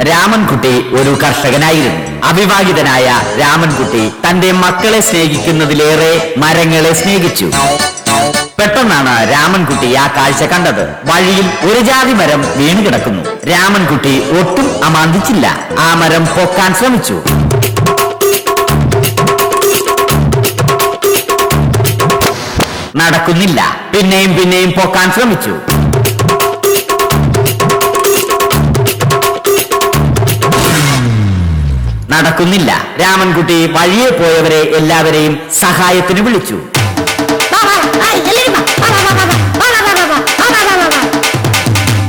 രാമൻകുട്ടി ഒരു കർഷകനായിരുന്നു. അവിവാഹിതനായ രാമൻകുട്ടി തന്റെ മക്കളെ സ്നേഹിക്കുന്നതിലേറെ മരങ്ങളെ സ്നേഹിച്ചു. പെട്ടെന്നാണ് രാമൻകുട്ടി ആ കാഴ്ച കണ്ടത്. വഴിയിൽ ഒരു ജാതി മരം വീണ് കിടക്കുന്നു. രാമൻകുട്ടി ഒട്ടും അമാന്തിച്ചില്ല. ആ മരം പൊക്കാൻ ശ്രമിച്ചു. നടക്കുന്നില്ല. പിന്നെയും പിന്നെയും പൊക്കാൻ ശ്രമിച്ചു. നടക്കുന്നില്ല. രാമൻകുട്ടി വഴിയെ പോയവരെ എല്ലാവരെയും സഹായത്തിന് വിളിച്ചു.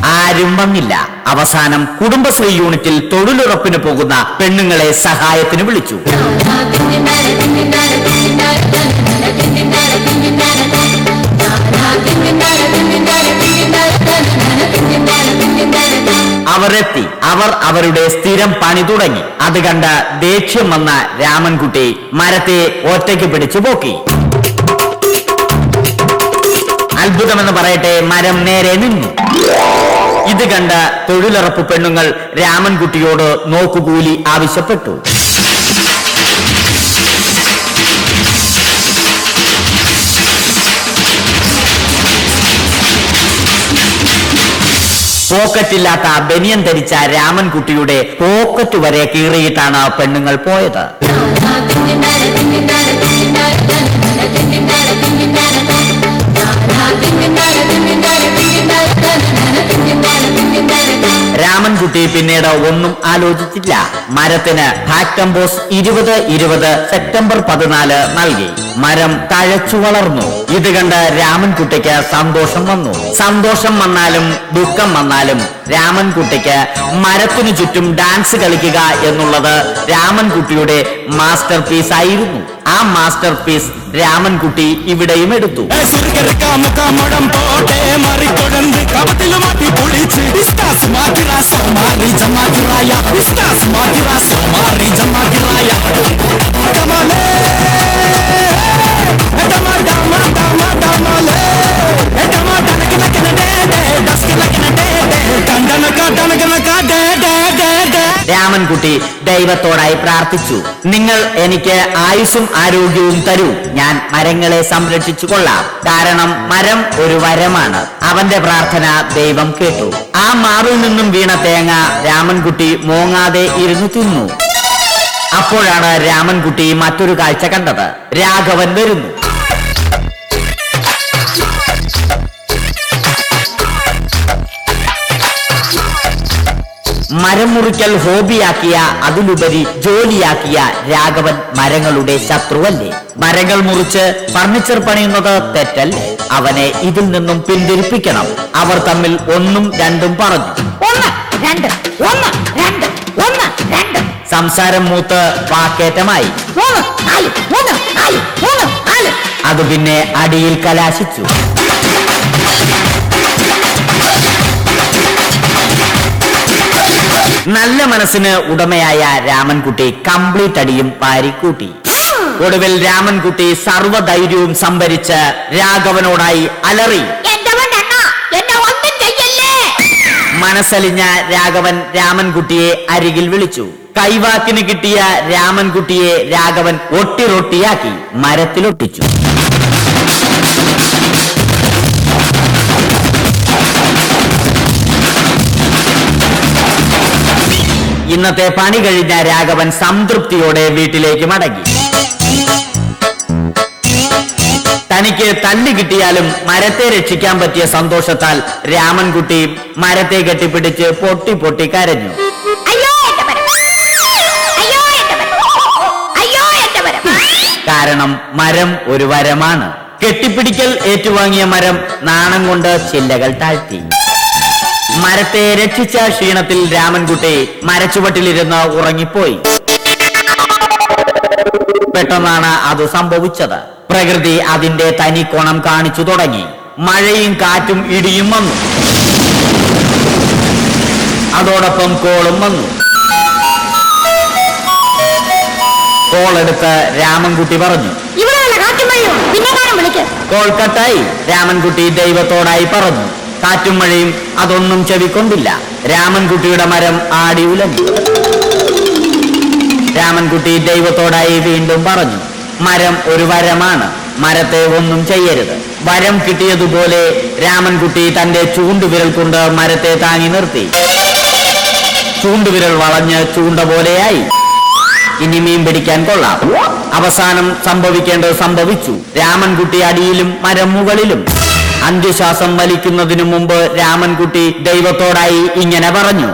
ആരും വന്നില്ല. അവസാനം കുടുംബശ്രീ യൂണിറ്റിൽ തൊഴിലുറപ്പിന് പോകുന്ന പെണ്ണുങ്ങളെ സഹായത്തിന് വിളിച്ചു. അവർ എത്തി. അവർ അവരുടെ സ്ഥിരം പണി തുടങ്ങി. അത് കണ്ട ദേഷ്യം വന്ന രാമൻകുട്ടി മരത്തെ ഒറ്റയ്ക്ക് പിടിച്ചു പോക്കി. അത്ഭുതമെന്ന് പറയട്ടെ, മരം നേരെ നിന്നു. ഇത് കണ്ട തൊഴിലുറപ്പ് പെണ്ണുങ്ങൾ രാമൻകുട്ടിയോട് നോക്കുകൂലി ആവശ്യപ്പെട്ടു. പോക്കറ്റില്ലാത്ത ബനിയൻ ധരിച്ച രാമൻകുട്ടിയുടെ പോക്കറ്റ് വരെ കീറിയിട്ടാണ് പെണ്ണുങ്ങൾ പോയത്. രാമൻകുട്ടി പിന്നീട് ഒന്നും ആലോചിച്ചില്ല. മരത്തിന് ഹാക്ടംബോസ് 2020 സെപ്റ്റംബർ 14 നൽകി. മരം തഴച്ചു വളർന്നു. ഇത് കണ്ട് രാമൻകുട്ടിക്ക് സന്തോഷം വന്നു. സന്തോഷം വന്നാലും ദുഃഖം വന്നാലും രാമൻകുട്ടിക്ക് മരത്തിനു ചുറ്റും ഡാൻസ് കളിക്കുക എന്നുള്ളത് രാമൻകുട്ടിയുടെ മാസ്റ്റർ പീസ് ആയിരുന്നു. ആ മാസ്റ്റർ പീസ് രാമൻകുട്ടി ഇവിടെയും എടുത്തു. രാമൻകുട്ടി ദൈവത്തോടായി പ്രാർത്ഥിച്ചു. നിങ്ങൾ എനിക്ക് ആയുസ്സും ആരോഗ്യവും തരൂ. ഞാൻ മരങ്ങളെ സംരക്ഷിച്ചു കൊള്ളാം. കാരണം മരം ഒരു വരമാണ്. അവന്റെ പ്രാർത്ഥന ദൈവം കേട്ടു. ആ മാറിൽ നിന്നും വീണ തേങ്ങ രാമൻകുട്ടി മോങ്ങാതെ ഇരുന്നു തിന്നു. അപ്പോഴാണ് രാമൻകുട്ടി മറ്റൊരു കാഴ്ച കണ്ടത്. രാഘവൻ വരുന്നു. മരം മുറിക്കൽ ഹോബിയാക്കിയ, അതിലുപരി ജോലിയാക്കിയ രാഘവൻ മരങ്ങളുടെ ശത്രുവല്ലേ? മരങ്ങൾ മുറിച്ച് ഫർണിച്ചർ പണിയുന്നത് തെറ്റല്ലേ? അവനെ ഇതിൽ നിന്നും പിന്തിരിപ്പിക്കണം. അവർ തമ്മിൽ ഒന്നും രണ്ടും പറഞ്ഞു. സംസാരം മൂത്ത് വാക്കേറ്റമായി. അത് പിന്നെ അടിയിൽ കലാശിച്ചു. നല്ല മനസ്സിന് ഉടമയായ രാമൻകുട്ടി കംപ്ലീറ്റ് അടിയും പാരിക്കൂട്ടി. ഒടുവിൽ രാമൻകുട്ടി സർവ്വധൈര്യവും സംഭരിച്ച് രാഘവനോടായി അലറി. മനസ്സലിഞ്ഞ രാഘവൻ രാമൻകുട്ടിയെ അരികിൽ വിളിച്ചു. കൈവാക്കിന് കിട്ടിയ രാമൻകുട്ടിയെ രാഘവൻ ഒട്ടിറൊട്ടിയാക്കി മരത്തിലൊട്ടിച്ചു. ഇന്നത്തെ പണി കഴിഞ്ഞ രാഘവൻ സംതൃപ്തിയോടെ വീട്ടിലേക്ക് മടങ്ങി. തനിക്ക് തല്ല് കിട്ടിയാലും മരത്തെ രക്ഷിക്കാൻ പറ്റിയ സന്തോഷത്താൽ രാമൻകുട്ടി മരത്തെ കെട്ടിപ്പിടിച്ച് പൊട്ടി പൊട്ടി കരഞ്ഞു. കാരണം മരം ഒരു വരമാണ്. കെട്ടിപ്പിടിക്കൽ ഏറ്റുവാങ്ങിയ മരം നാണം കൊണ്ട് ചില്ലകൾ താഴ്ത്തി. മരത്തെ രക്ഷിച്ച ക്ഷീണത്തിൽ രാമൻകുട്ടി മരച്ചുവട്ടിലിരുന്ന് ഉറങ്ങിപ്പോയി. പെട്ടെന്നാണ് അത് സംഭവിച്ചത്. പ്രകൃതി അതിന്റെ തനിക്കോണം കാണിച്ചു തുടങ്ങി. മഴയും കാറ്റും ഇടിയും വന്നു. അതോടൊപ്പം കോളും വന്നു. കോളെടുത്ത് രാമൻകുട്ടി പറഞ്ഞു. കോൾ കട്ടായി. രാമൻകുട്ടി ദൈവത്തോടായി പറഞ്ഞു. കാറ്റും മഴയും അതൊന്നും ചെവിക്കൊണ്ടില്ല. രാമൻകുട്ടിയുടെ മരം ആടി ഉലഞ്ഞു. രാമൻകുട്ടി ദൈവത്തോടായി വീണ്ടും പറഞ്ഞു, മരം ഒരു വരമാണ്, മരത്തെ ഒന്നും ചെയ്യരുത്. വരം കിട്ടിയതുപോലെ രാമൻകുട്ടി തന്റെ ചൂണ്ടുവിരൽ കൊണ്ട് മരത്തെ താങ്ങി നിർത്തി. ചൂണ്ടുവിരൽ വളഞ്ഞ് ചൂണ്ട പോലെയായി. ഇനി മീൻ പിടിക്കാൻ കൊള്ളാം. അവസാനം സംഭവിക്കേണ്ടത് സംഭവിച്ചു. രാമൻകുട്ടി അടിയിലും മരം മുകളിലും. അന്ത്യശ്വാസം വലിക്കുന്നതിനു മുമ്പ് രാമൻകുട്ടി ദൈവത്തോടായി ഇങ്ങനെ പറഞ്ഞു,